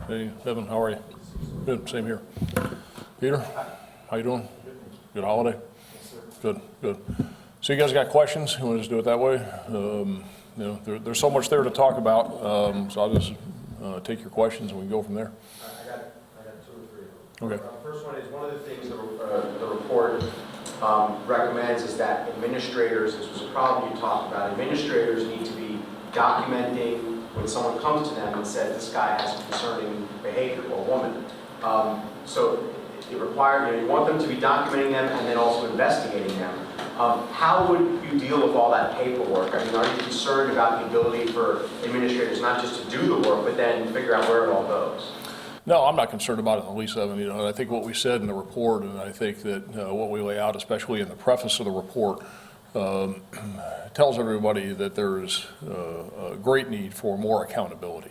Hey, Evan, how are you? Good, same here. Peter, how you doing? Good holiday? Good, good. So you guys got questions? You want to just do it that way? You know, there's so much there to talk about, so I'll just take your questions and we can go from there. I got 2 or 3. Okay. First one is, one of the things the report recommends is that administrators, this was a problem you talked about, administrators need to be documenting when someone comes to them and says this guy has concerning behavior, or woman. So it requires, you want them to be documenting them and then also investigating them. How would you deal with all that paperwork? I mean, are you concerned about the ability for administrators not just to do the work, but then figure out where it all goes? No, I'm not concerned about it in the least, Evan. You know, I think what we said in the report, and I think that what we lay out, especially in the preface of the report, tells everybody that there's a great need for more accountability.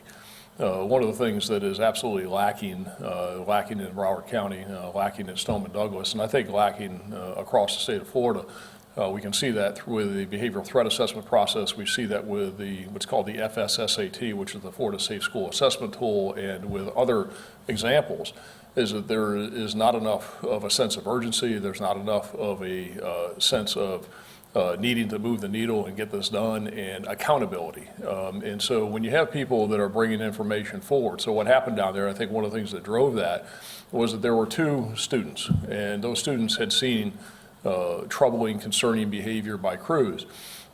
One of the things that is absolutely lacking in Broward County, lacking in Stoneman Douglas, and I think lacking across the state of Florida. We can see that with the behavioral threat assessment process. We see that with what's called the FSSAT, which is the Florida Safe School Assessment Tool, and with other examples, is that there is not enough of a sense of urgency. There's not enough of a sense of needing to move the needle and get this done, and accountability. And so when you have people that are bringing information forward, so what happened down there, I think one of the things that drove that was that there were 2 students, and those students had seen troubling, concerning behavior by crews.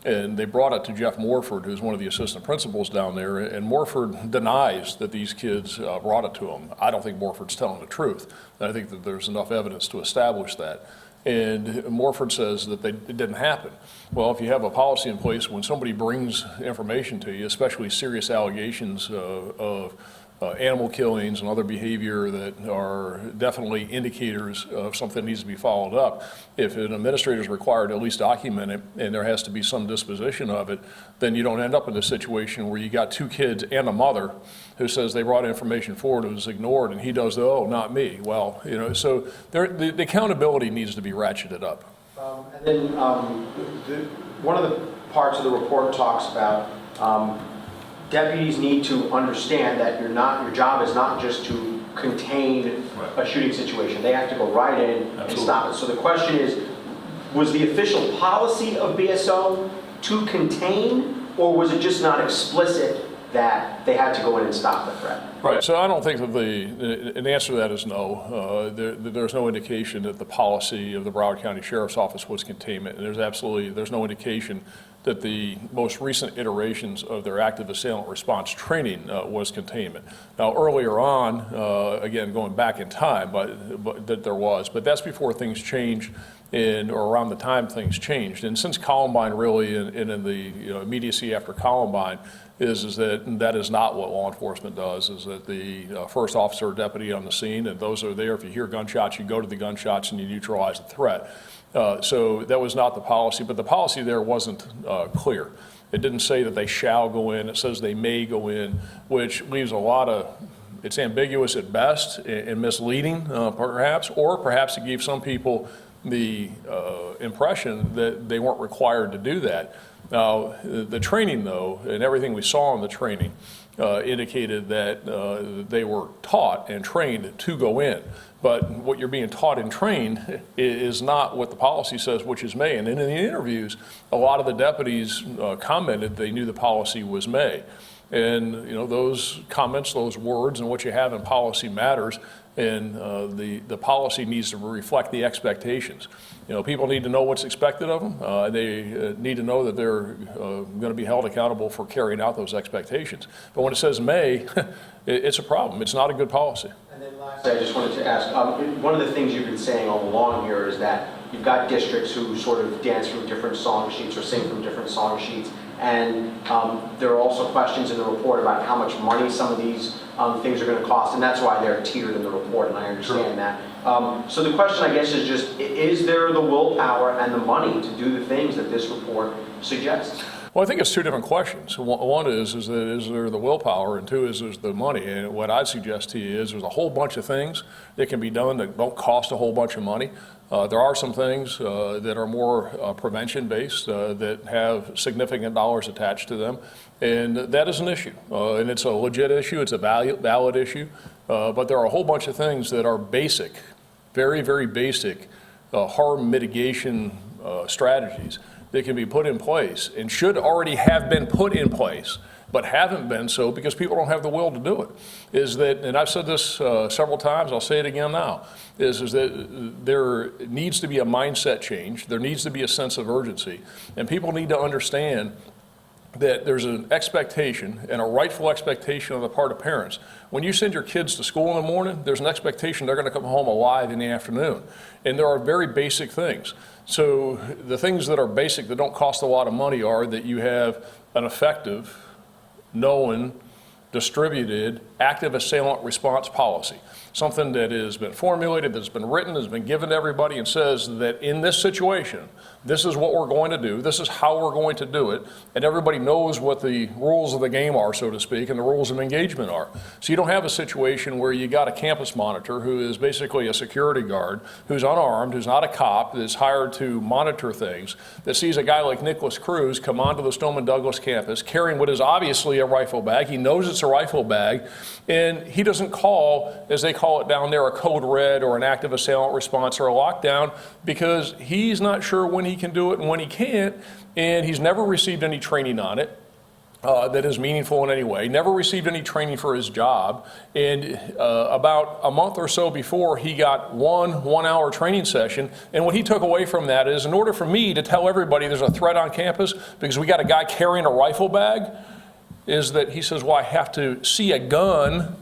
And they brought it to Jeff Morford, who's one of the assistant principals down there, and Morford denies that these kids brought it to him. I don't think Morford's telling the truth. I think that there's enough evidence to establish that. And Morford says that it didn't happen. Well, if you have a policy in place, when somebody brings information to you, especially serious allegations of animal killings and other behavior that are definitely indicators of something that needs to be followed up, if an administrator is required to at least document it and there has to be some disposition of it, then you don't end up in this situation where you got 2 kids and a mother who says they brought information forward and it was ignored, and he does, oh, not me. Well, you know, so the accountability needs to be ratcheted up. And then one of the parts of the report talks about deputies need to understand that your job is not just to contain a shooting situation. They have to go right in and stop it. So the question is, was the official policy of BSO to contain, or was it just not explicit that they had to go in and stop the threat? Right, so I don't think that an answer to that is no. There's no indication that the policy of the Broward County Sheriff's Office was containment, and there's no indication that the most recent iterations of their active assailant response training was containment. Now, earlier on, again, going back in time, but that there was, but that's before things changed, or around the time things changed. And since Columbine, really, and in the immediacy after Columbine, is that is not what law enforcement does, is that the first officer or deputy on the scene, and those are there. If you hear gunshots, you go to the gunshots and you neutralize the threat. So that was not the policy, but the policy there wasn't clear. It didn't say that they shall go in. It says they may go in, which leaves a lot of, it's ambiguous at best and misleading perhaps, or perhaps it gave some people the impression that they weren't required to do that. Now, the training, though, and everything we saw in the training indicated that they were taught and trained to go in. But what you're being taught and trained is not what the policy says, which is may. And in the interviews, a lot of the deputies commented they knew the policy was may. And those comments, those words, and what you have in policy matters. And the policy needs to reflect the expectations. People need to know what's expected of them. They need to know that they're going to be held accountable for carrying out those expectations. But when it says may, it's a problem. It's not a good policy. And then lastly, I just wanted to ask, one of the things you've been saying all along here is that you've got districts who sort of dance from different song sheets or sing from different song sheets. And there are also questions in the report about how much money some of these things are going to cost, and that's why they're tiered in the report, and I understand that. So the question, I guess, is just, is there the willpower and the money to do the things that this report suggests? Well, I think it's two different questions. One is there the willpower, and two is the money. And what I'd suggest to you is there's a whole bunch of things that can be done that don't cost a whole bunch of money. There are some things that are more prevention-based that have significant dollars attached to them, and that is an issue. And it's a legit issue, it's a valid issue, but there are a whole bunch of things that are basic, very, very basic harm mitigation strategies that can be put in place and should already have been put in place, but haven't been so because people don't have the will to do it. Is that, and I've said this several times, I'll say it again now, is that there needs to be a mindset change, there needs to be a sense of urgency, and people need to understand that there's an expectation and a rightful expectation on the part of parents. When you send your kids to school in the morning, there's an expectation they're going to come home alive in the afternoon. And there are very basic things. So the things that are basic that don't cost a lot of money are that you have an effective, known, distributed, active assailant response policy. Something that has been formulated, that's been written, has been given to everybody and says that in this situation, this is what we're going to do, this is how we're going to do it, and everybody knows what the rules of the game are, so to speak, and the rules of engagement are. So you don't have a situation where you got a campus monitor who is basically a security guard, who's unarmed, who's not a cop, that's hired to monitor things, that sees a guy like Nicholas Cruz come onto the Stoneman Douglas campus carrying what is obviously a rifle bag. He knows it's a rifle bag, and he doesn't call, as they call it down there, a code red or an active assailant response or a lockdown, because he's not sure when he can do it and when he can't, and he's never received any training on it that is meaningful in any way, never received any training for his job, and about a month or so before, he got one hour training session, and what he took away from that is, in order for me to tell everybody there's a threat on campus because we got a guy carrying a rifle bag, is that he says, well, I have to see a gun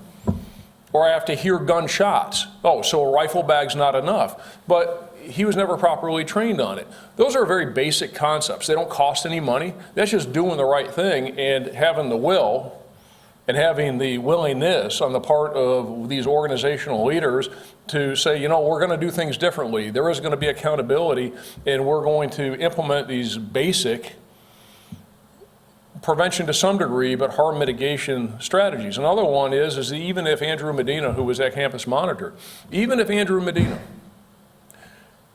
or I have to hear gunshots. Oh, so a rifle bag's not enough. But he was never properly trained on it. Those are very basic concepts. They don't cost any money. That's just doing the right thing and having the will and having the willingness on the part of these organizational leaders to say, you know, we're going to do things differently. There is going to be accountability, and we're going to implement these basic prevention to some degree, but harm mitigation strategies. Another one is even if Andrew Medina, who was at campus monitor, even if Andrew Medina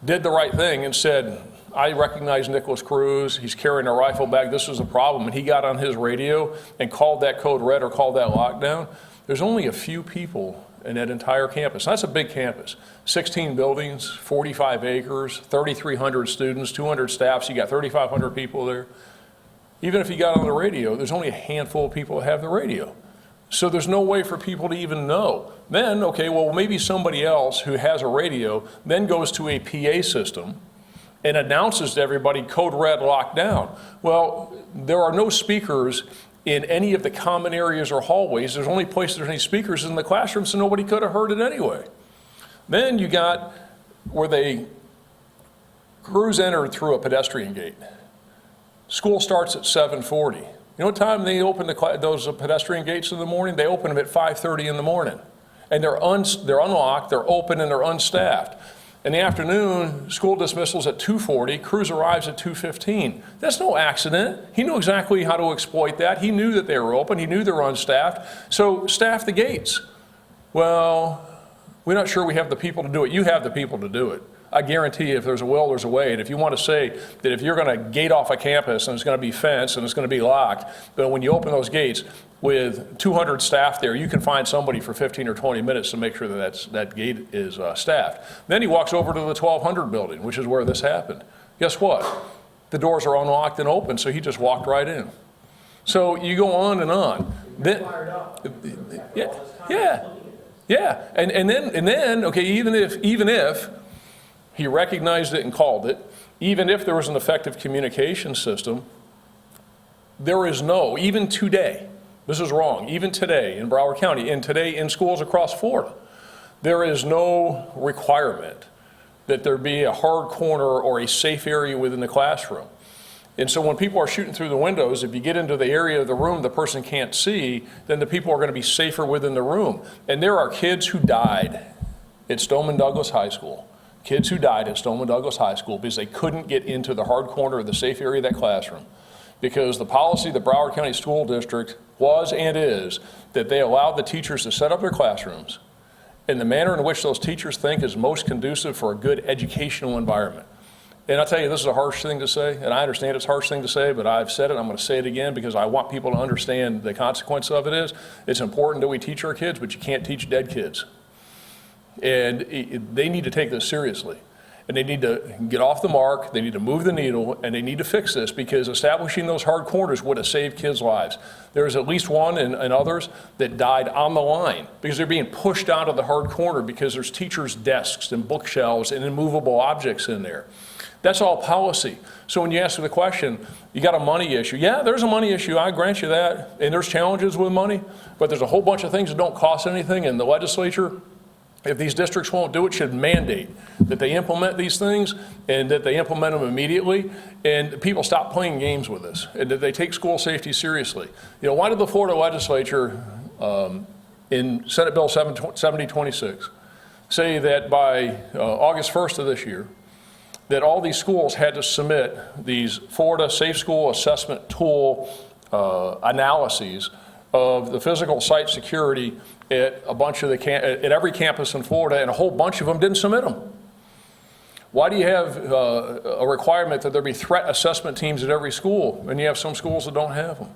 did the right thing and said, I recognize Nicholas Cruz, he's carrying a rifle bag, this is a problem, and he got on his radio and called that code red or called that lockdown, there's only a few people in that entire campus. That's a big campus. 16 buildings, 45 acres, 3,300 students, 200 staff, so you got 3,500 people there. Even if you got on the radio, there's only a handful of people that have the radio. So there's no way for people to even know. Then, okay, well, maybe somebody else who has a radio then goes to a PA system and announces to everybody, code red, lockdown. Well, there are no speakers in any of the common areas or hallways. There's only places there's any speakers in the classroom, so nobody could have heard it anyway. Then you got where Cruz entered through a pedestrian gate. School starts at 7:40. You know what time they open those pedestrian gates in the morning? They open them at 5:30 in the morning. And they're unlocked, they're open, and they're unstaffed. In the afternoon, school dismissals at 2:40, Cruz arrives at 2:15. That's no accident. He knew exactly how to exploit that. He knew that they were open, he knew they were unstaffed. So staff the gates. Well, we're not sure we have the people to do it. You have the people to do it. I guarantee you, if there's a will, there's a way. And if you want to say that if you're going to gate off a campus and it's going to be fenced and it's going to be locked, but when you open those gates with 200 staff there, you can find somebody for 15 or 20 minutes to make sure that that gate is staffed. Then he walks over to the 1200 building, which is where this happened. Guess what? The doors are unlocked and open, so he just walked right in. So you go on and on. Then, yeah. And then, okay, even if he recognized it and called it, even if there was an effective communication system, there is no, even today, this is wrong, even today in Broward County, and today in schools across Florida, there is no requirement that there be a hard corner or a safe area within the classroom. And so when people are shooting through the windows, if you get into the area of the room the person can't see, then the people are going to be safer within the room. And there are kids who died at Stoneman Douglas High School. Kids who died at Stoneman Douglas High School because they couldn't get into the hard corner of the safe area of that classroom. because the policy of the Broward County School District was and is that they allowed the teachers to set up their classrooms in the manner in which those teachers think is most conducive for a good educational environment. And I'll tell you, this is a harsh thing to say, and I understand it's a harsh thing to say, but I've said it, I'm going to say it again because I want people to understand the consequence of it is, it's important that we teach our kids, but you can't teach dead kids. And they need to take this seriously. And they need to get off the mark, they need to move the needle, and they need to fix this because establishing those hard corners would have saved kids' lives. There's at least one and others that died on the line because they're being pushed out of the hard corner because there's teachers' desks and bookshelves and immovable objects in there. That's all policy. So when you ask the question, you got a money issue. Yeah, there's a money issue, I grant you that. And there's challenges with money, but there's a whole bunch of things that don't cost anything, and the legislature, if these districts won't do it, should mandate that they implement these things and that they implement them immediately, and people stop playing games with this and that they take school safety seriously. You know, why did the Florida legislature in Senate Bill 7026 say that by August 1st of this year, that all these schools had to submit these Florida Safe School Assessment Tool analyses of the physical site security at a bunch of at every campus in Florida, and a whole bunch of them didn't submit them? Why do you have a requirement that there be threat assessment teams at every school, and you have some schools that don't have them?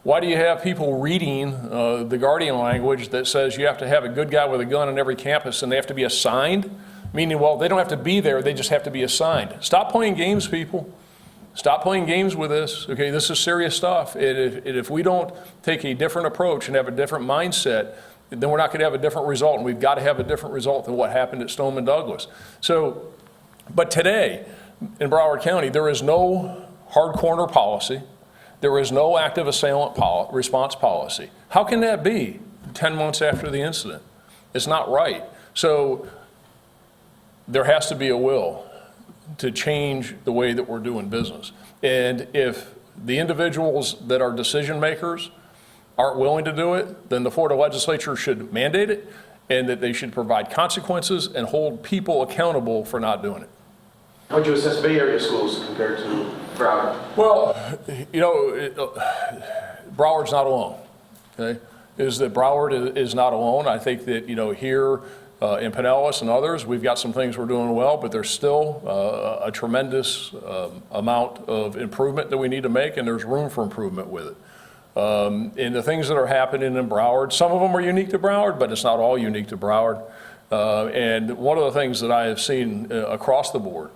Why do you have people reading the Guardian language that says you have to have a good guy with a gun on every campus and they have to be assigned? Meaning, well, they don't have to be there, they just have to be assigned. Stop playing games, people. Stop playing games with this, okay? This is serious stuff. If we don't take a different approach and have a different mindset, then we're not gonna have a different result, and we've gotta have a different result than what happened at Stoneman Douglas. So, but today, in Broward County, there is no hard corner policy. There is no active assailant response policy. How can that be 10 months after the incident? It's not right. So, there has to be a will to change the way that we're doing business. And if the individuals that are decision makers aren't willing to do it, then the Florida legislature should mandate it, and that they should provide consequences and hold people accountable for not doing it. How would you assess Bay Area schools compared to Broward? Well, you know, Broward's not alone, okay? Is that Broward is not alone. I think that, you know, here, in Pinellas and others, we've got some things we're doing well, but there's still a tremendous amount of improvement that we need to make, and there's room for improvement with it. And the things that are happening in Broward, some of them are unique to Broward, but it's not all unique to Broward. And one of the things that I have seen across the board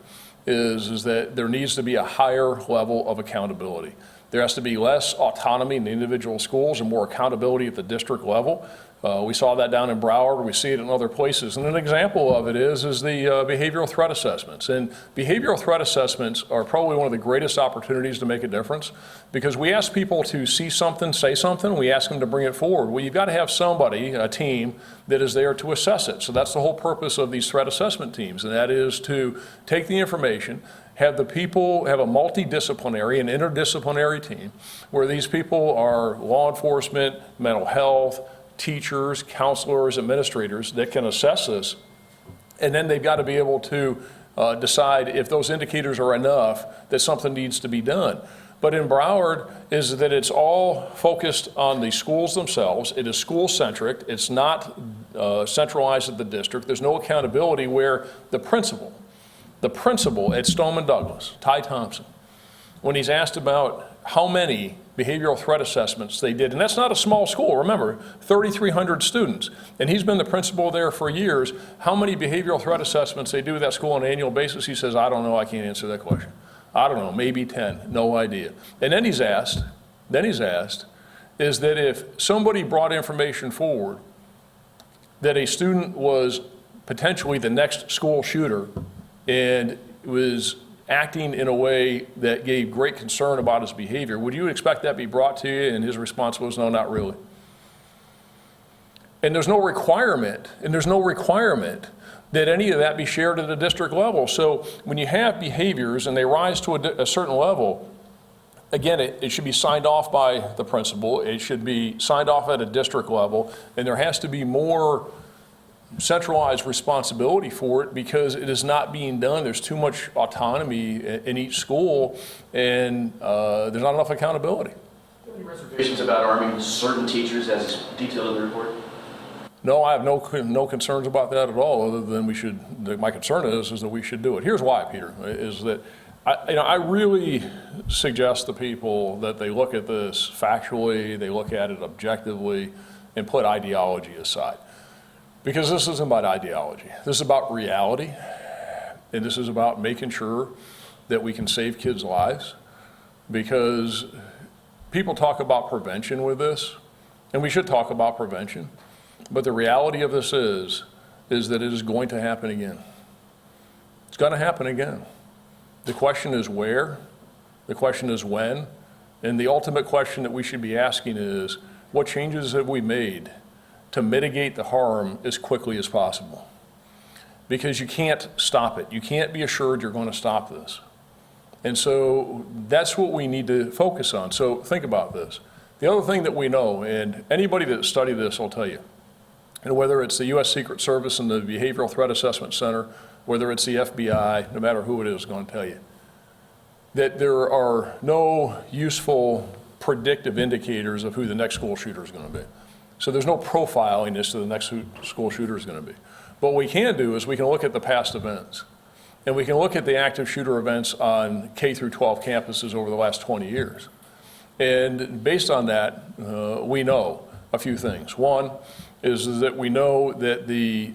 is that there needs to be a higher level of accountability. There has to be less autonomy in the individual schools and more accountability at the district level. We saw that down in Broward. We see it in other places. And an example of it is the behavioral threat assessments. And behavioral threat assessments are probably one of the greatest opportunities to make a difference, because we ask people to see something, say something, we ask them to bring it forward. Well, you've got to have somebody, a team, that is there to assess it. So that's the whole purpose of these threat assessment teams, and that is to take the information, have the people have a multidisciplinary and interdisciplinary team where these people are law enforcement, mental health, teachers, counselors, administrators that can assess this, and then they've got to be able to decide if those indicators are enough that something needs to be done. But in Broward is that it's all focused on the schools themselves. It is school-centric. It's not centralized at the district. There's no accountability where the principal at Stoneman Douglas, Ty Thompson, when he's asked about how many behavioral threat assessments they did, and that's not a small school, remember, 3,300 students, and he's been the principal there for years, how many behavioral threat assessments they do at that school on an annual basis, he says, I don't know, I can't answer that question. I don't know, maybe 10, no idea. And then he's asked, is that if somebody brought information forward that a student was potentially the next school shooter and was acting in a way that gave great concern about his behavior, would you expect that to be brought to you? And his response was, no, not really. And there's no requirement that any of that be shared at the district level. So when you have behaviors and they rise to a certain level, again, it should be signed off by the principal. It should be signed off at a district level, and there has to be more centralized responsibility for it because it is not being done. There's too much autonomy in each school, and there's not enough accountability. Any reservations about arming certain teachers as detailed in the report? No, I have no concerns about that at all, other than my concern is that we should do it. Here's why, Peter, is that I really suggest to people that they look at this factually, they look at it objectively, and put ideology aside. Because this isn't about ideology. This is about reality, and this is about making sure that we can save kids' lives. Because people talk about prevention with this, and we should talk about prevention, but the reality of this is that it is going to happen again. It's going to happen again. The question is where, the question is when, and the ultimate question that we should be asking is, what changes have we made to mitigate the harm as quickly as possible? Because you can't stop it. You can't be assured you're going to stop this. And so that's what we need to focus on. So think about this. The other thing that we know, and anybody that studied this will tell you, and whether it's the U.S. Secret Service and the Behavioral Threat Assessment Center, whether it's the FBI, no matter who it is going to tell you, that there are no useful predictive indicators of who the next school shooter is going to be. So there's no profiling as to the next school shooter is going to be. But what we can do is we can look at the past events, and we can look at the active shooter events on K through 12 campuses over the last 20 years. And based on that, we know a few things. One is that we know that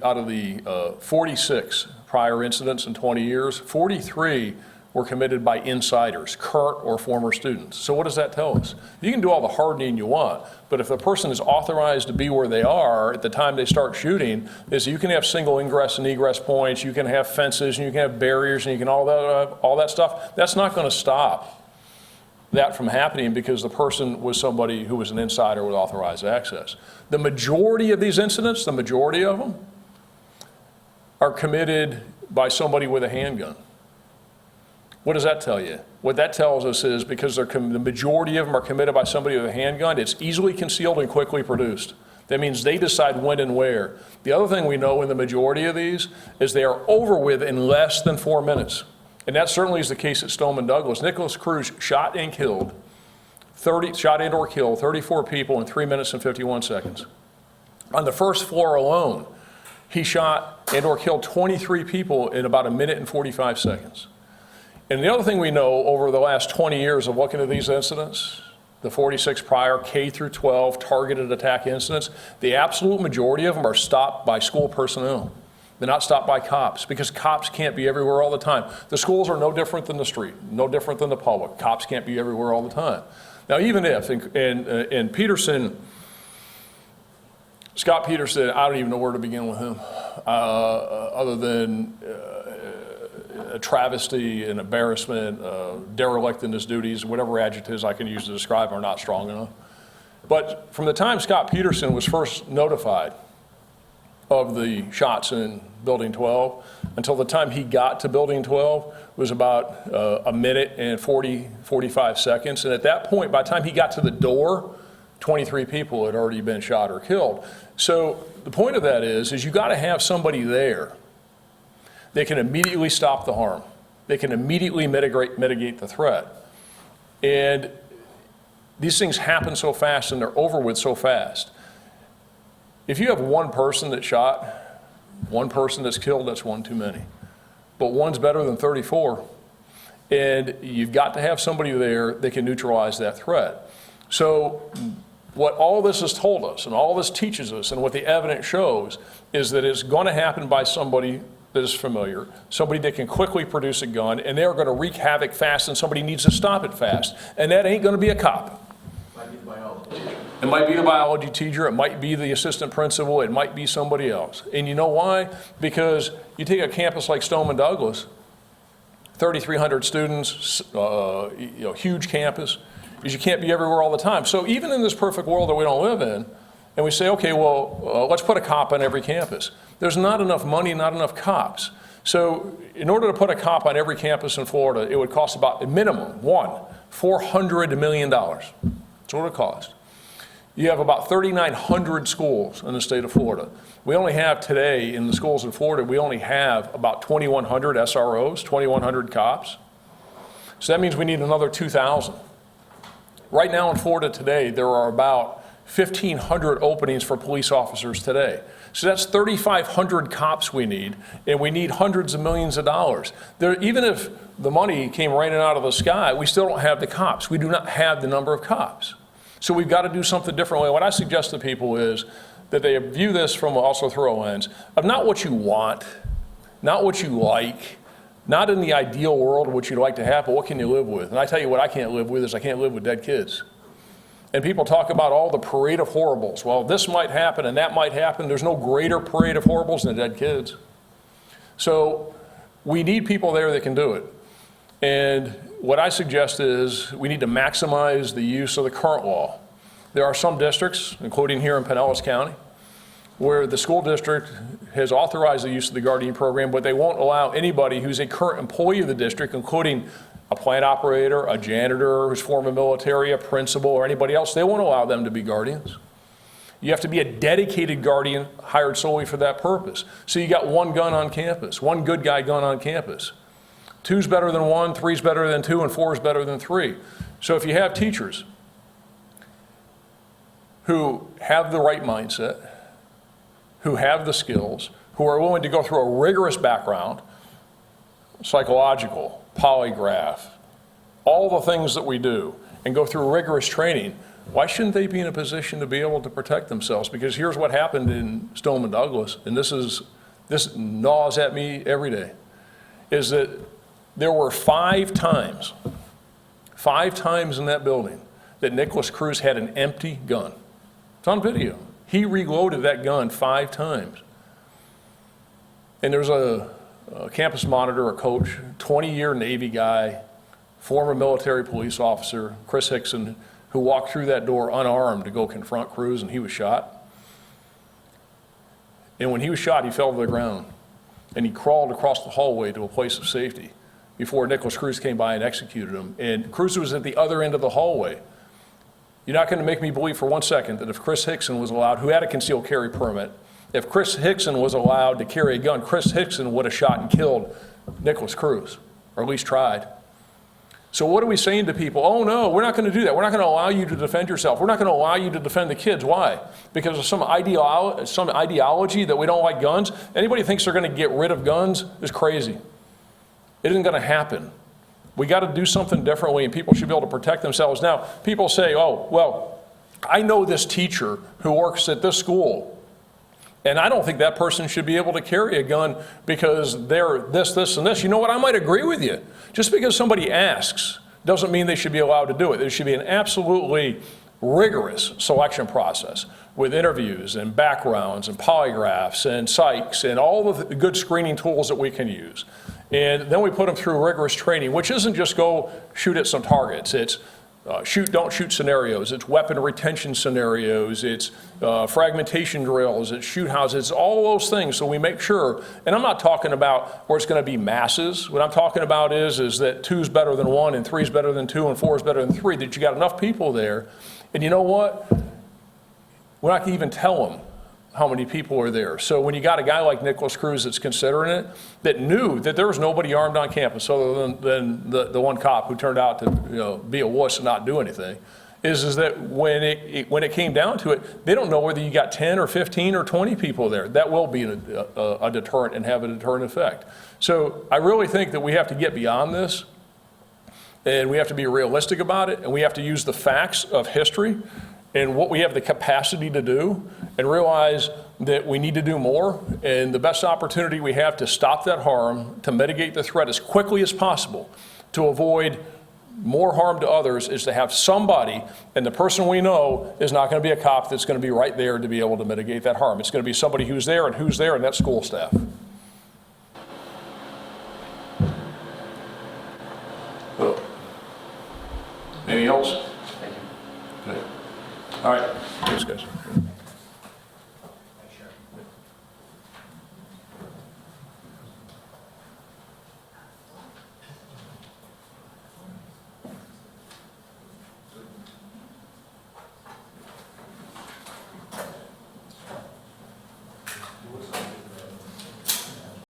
out of the 46 prior incidents in 20 years, 43 were committed by insiders, current or former students. So what does that tell us? You can do all the hardening you want, but if the person is authorized to be where they are at the time they start shooting, is you can have single ingress and egress points, you can have fences, and you can have barriers, and you can all that stuff. That's not going to stop that from happening because the person was somebody who was an insider with authorized access. The majority of these incidents, the majority of them, are committed by somebody with a handgun. What does that tell you? What that tells us is because the majority of them are committed by somebody with a handgun, it's easily concealed and quickly produced. That means they decide when and where. The other thing we know in the majority of these is they are over with in less than 4 minutes. And that certainly is the case at Stoneman Douglas. Nicholas Cruz shot and killed 34 people in 3 minutes and 51 seconds. On the first floor alone, he shot and or killed 23 people in about 1 minute and 45 seconds. And the other thing we know over the last 20 years of looking at these incidents, the 46 prior K through 12 targeted attack incidents, the absolute majority of them are stopped by school personnel. They're not stopped by cops because cops can't be everywhere all the time. The schools are no different than the street, no different than the public. Cops can't be everywhere all the time. Now, even if, and Peterson, Scott Peterson, I don't even know where to begin with him, other than a travesty, an embarrassment, derelict in his duties, whatever adjectives I can use to describe are not strong enough. But from the time Scott Peterson was first notified of the shots in Building 12 until the time he got to Building 12 was about 1 minute and 45 seconds. And at that point, by the time he got to the door, 23 people had already been shot or killed. So the point of that is you got to have somebody there that can immediately stop the harm. They can immediately mitigate the threat. And these things happen so fast and they're over with so fast. If you have one person that shot, one person that's killed, that's one too many. But one's better than 34. And you've got to have somebody there that can neutralize that threat. So what all this has told us and all this teaches us and what the evidence shows is that it's going to happen by somebody that is familiar, somebody that can quickly produce a gun, and they're going to wreak havoc fast and somebody needs to stop it fast. And that ain't going to be a cop. It might be the biology teacher, it might be the assistant principal, it might be somebody else. And you know why? Because you take a campus like Stoneman Douglas, 3,300 students, huge campus, is you can't be everywhere all the time. So even in this perfect world that we don't live in, and we say, okay, well, let's put a cop on every campus. There's not enough money, not enough cops. So in order to put a cop on every campus in Florida, it would cost about, a minimum, $400 million. That's what it would cost. You have about 3,900 schools in the state of Florida. We only have today, in the schools in Florida, we only have about 2,100 SROs, 2,100 cops. So that means we need another 2,000. Right now in Florida today, there are about 1,500 openings for police officers today. So that's 3,500 cops we need, and we need hundreds of millions of dollars. Even if the money came raining out of the sky, we still don't have the cops. We do not have the number of cops. So we've got to do something differently. What I suggest to people is that they view this from also through a lens of not what you want, not what you like, not in the ideal world what you'd like to have, but what can you live with? And I tell you what I can't live with is I can't live with dead kids. And people talk about all the parade of horribles. Well, this might happen and that might happen. There's no greater parade of horribles than dead kids. So we need people there that can do it. And what I suggest is we need to maximize the use of the current law. There are some districts, including here in Pinellas County, where the school district has authorized the use of the Guardian program, but they won't allow anybody who's a current employee of the district, including a plant operator, a janitor who's former military, a principal, or anybody else, they won't allow them to be guardians. You have to be a dedicated guardian hired solely for that purpose. So you got one gun on campus, one good guy gun on campus. 2's better than 1, 3's better than 2, and 4's better than 3. So if you have teachers who have the right mindset, who have the skills, who are willing to go through a rigorous background, psychological, polygraph, all the things that we do, and go through rigorous training, why shouldn't they be in a position to be able to protect themselves? Because here's what happened in Stoneman Douglas, and this gnaws at me every day, is that there were 5 times in that building that Nicholas Cruz had an empty gun. It's on video. He reloaded that gun 5 times. And there's a campus monitor, a coach, 20-year Navy guy, former military police officer, Chris Hickson, who walked through that door unarmed to go confront Cruz, and he was shot. And when he was shot, he fell to the ground, and he crawled across the hallway to a place of safety before Nicholas Cruz came by and executed him. And Cruz was at the other end of the hallway. You're not going to make me believe for 1 second that if Chris Hickson was allowed, who had a concealed carry permit, if Chris Hickson was allowed to carry a gun, Chris Hickson would have shot and killed Nicholas Cruz, or at least tried. So what are we saying to people? Oh no, we're not going to do that. We're not going to allow you to defend yourself. We're not going to allow you to defend the kids. Why? Because of some ideology that we don't like guns? Anybody who thinks they're going to get rid of guns is crazy. It isn't going to happen. We got to do something differently, and people should be able to protect themselves. Now, people say, oh, well, I know this teacher who works at this school, and I don't think that person should be able to carry a gun because they're this, and this. You know what? I might agree with you. Just because somebody asks doesn't mean they should be allowed to do it. There should be an absolutely rigorous selection process with interviews and backgrounds and polygraphs and psychs and all of the good screening tools that we can use. And then we put them through rigorous training, which isn't just go shoot at some targets. It's shoot, don't shoot scenarios. It's weapon retention scenarios. It's fragmentation drills. It's shoot houses. It's all those things. So we make sure, and I'm not talking about where it's going to be masses. What I'm talking about is that 2's better than 1 and 3's better than 2 and 4's better than 3, that you got enough people there. And you know what? We're not going to even tell them how many people are there. So when you got a guy like Nicholas Cruz that's considering it, that knew that there was nobody armed on campus other than the one cop who turned out to be a wuss and not do anything, is that when it came down to it, they don't know whether you got 10 or 15 or 20 people there. That will be a deterrent and have a deterrent effect. So I really think that we have to get beyond this, and we have to be realistic about it, and we have to use the facts of history and what we have the capacity to do, and realize that we need to do more. And the best opportunity we have to stop that harm, to mitigate the threat as quickly as possible, to avoid more harm to others, is to have somebody, and the person we know is not going to be a cop that's going to be right there to be able to mitigate that harm. It's going to be somebody who's there, and that school staff. Anything else? Thank you. Good. All right. Thanks, guys.